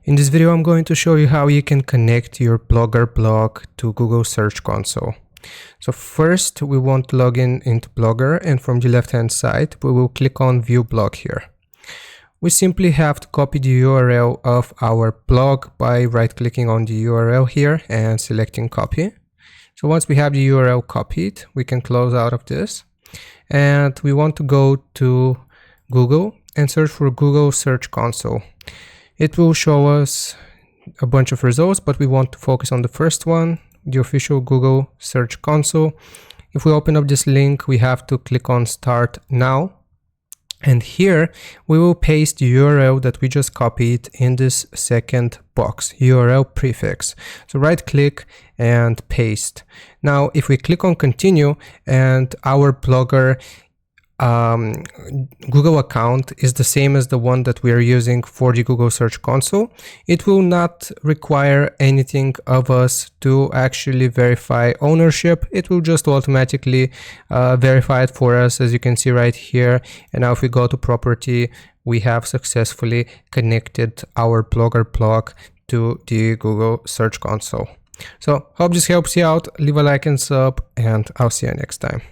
In this video, I'm going to show you how you can connect your Blogger blog to Google Search Console. So first, we want to log in into Blogger, and from the left-hand side, we will click on View Blog here. We simply have to copy the URL of our blog by right-clicking on the URL here and selecting Copy. So once we have the URL copied, we can close out of this. And we want to go to Google and search for Google Search Console. It will show us a bunch of results, but we want to focus on the first one, the official Google Search Console. If we open up this link, we have to click on Start Now. And here we will paste the URL that we just copied in this second box, URL prefix. So right click and paste. Now, if we click on Continue and our Blogger Google account is the same as the one that we are using for the Google Search Console, it will not require anything of us to actually verify ownership. It will just automatically verify it for us, as you can see right here. And now if we go to property, we have successfully connected our Blogger blog to the Google Search Console. So hope this helps you out. Leave a like and sub, and I'll see you next time.